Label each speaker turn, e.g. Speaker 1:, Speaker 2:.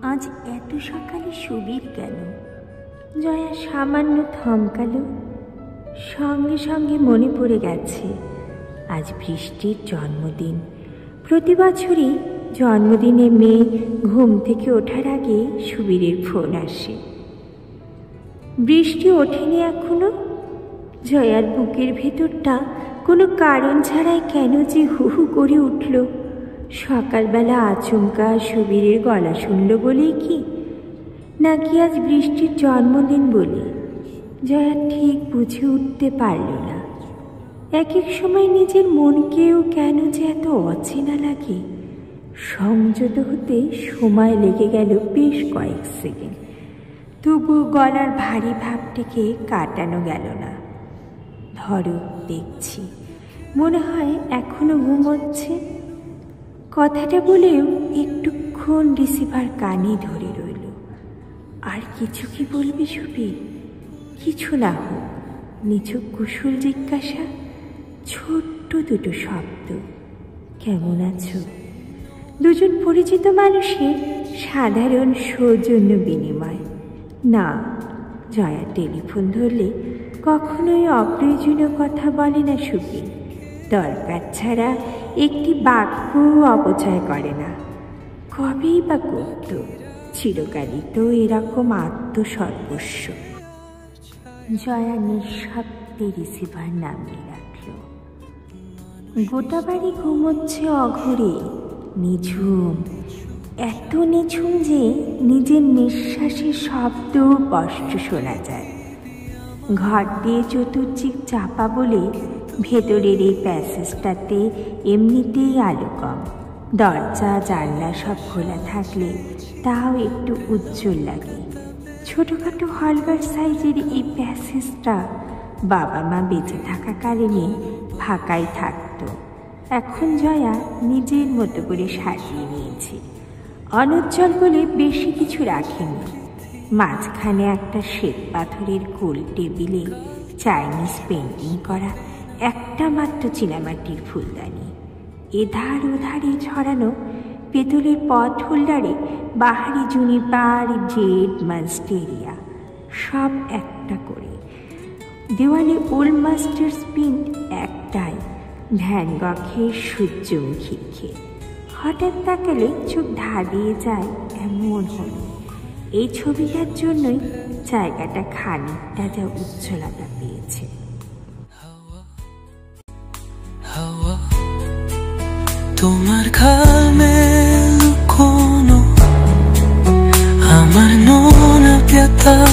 Speaker 1: আজ এত সকালে সুবীর কেন? জয়া সামান্য থমকালো। সঙ্গে সঙ্গে মনে পড়ে গেছে আজ বৃষ্টির জন্মদিন। প্রতি বছরই জন্মদিনে মেয়ে ঘুম থেকে ওঠার আগে সুবীরের ফোন আসে। বৃষ্টি ওঠেনি এখনো। জয়ার বুকের ভেতরটা কোনো কারণ ছাড়াই কেন যে হু হু করে উঠল। সকালবেলা আচমকা সুবীরের গলা শুনল বলেই কি, নাকি আজ বৃষ্টির জন্মদিন বলে? জয়া ঠিক বুঝে উঠতে পারল না। এক এক সময় নিজের মনকেও কেন যে এত অচেনা লাগে। সংযত হতে সময় লেগে গেল বেশ কয়েক সেকেন্ড। তবু গলার ভারী ভাবটিকে কাটানো গেল না। ধরো দেখছি, মনে হয় এখনো ঘুমোচ্ছে। কথাটা বলেও একটুক্ষণ রিসিভার কানে ধরে রইল। আর কিছু কি বলবে সুবীর? কিছু না হোক, নিছক কুশল জিজ্ঞাসা, ছোট্ট দুটো শব্দ, কেমন আছো? দুজন পরিচিত মানুষের সাধারণ সৌজন্য বিনিময়। না, জয়া টেলিফোন ধরলে কখনোই অপ্রয়োজনীয় কথা বলে না সুবীর। দরকার ছাড়া একটি বাক্য অপচয় করে না। কবেই বা করত? চিরকালই তো এরকম আত্মসর্বস্ব। জয়া নিঃশব্দে রিসিভার নামিয়ে রাখল। গোটা বাড়ি ঘুমোচ্ছে অঘরে, নিঝুম, এত নিঝুম যে নিজের নিঃশ্বাসের শব্দ স্পষ্ট শোনা যায়। ঘর দিয়ে চতুর্দিক চাপা বলে ভেতরের এই প্যাসেজটাতে এমনিতেই আলো কম। দরজা জানলা সব খোলা থাকলে তাও একটু উজ্জ্বল লাগে। ছোটোখাটো হলঘর সাইজের এই প্যাসেজটা বাবা মা বেঁচে থাকাকালীনই ফাঁকাই থাকতো। এখন জয়া নিজের মতো করে সাজিয়ে নিয়েছে। অনুজ্জ্বল বলে বেশি কিছু রাখেনি। মাঝখানে একটা শ্বেত পাথরের গোল টেবিলে চাইনিজ পেন্টিং করা একটা মাত্র চীনামাটির ফুলদানি। এধার ওধারে ছড়ানো পেতলের পট হোল্ডারে বাহারি জুনিপার, জেড, মনস্টেরিয়া সব একটা করে। দেওয়ালে ওল্ড মাস্টার্স প্রিন্ট একটাই, ভ্যান গখের সূর্যমুখীর ক্ষেত। হঠাৎ তাকালে চোখ ধাঁধিয়ে যায় এমন হলো। এই ছবিটার জন্যই জায়গাটা খানিকটা যা উজ্জ্বলতা পেয়েছে।
Speaker 2: তোমার calme লুকোনো আমার নোনা ব্যথা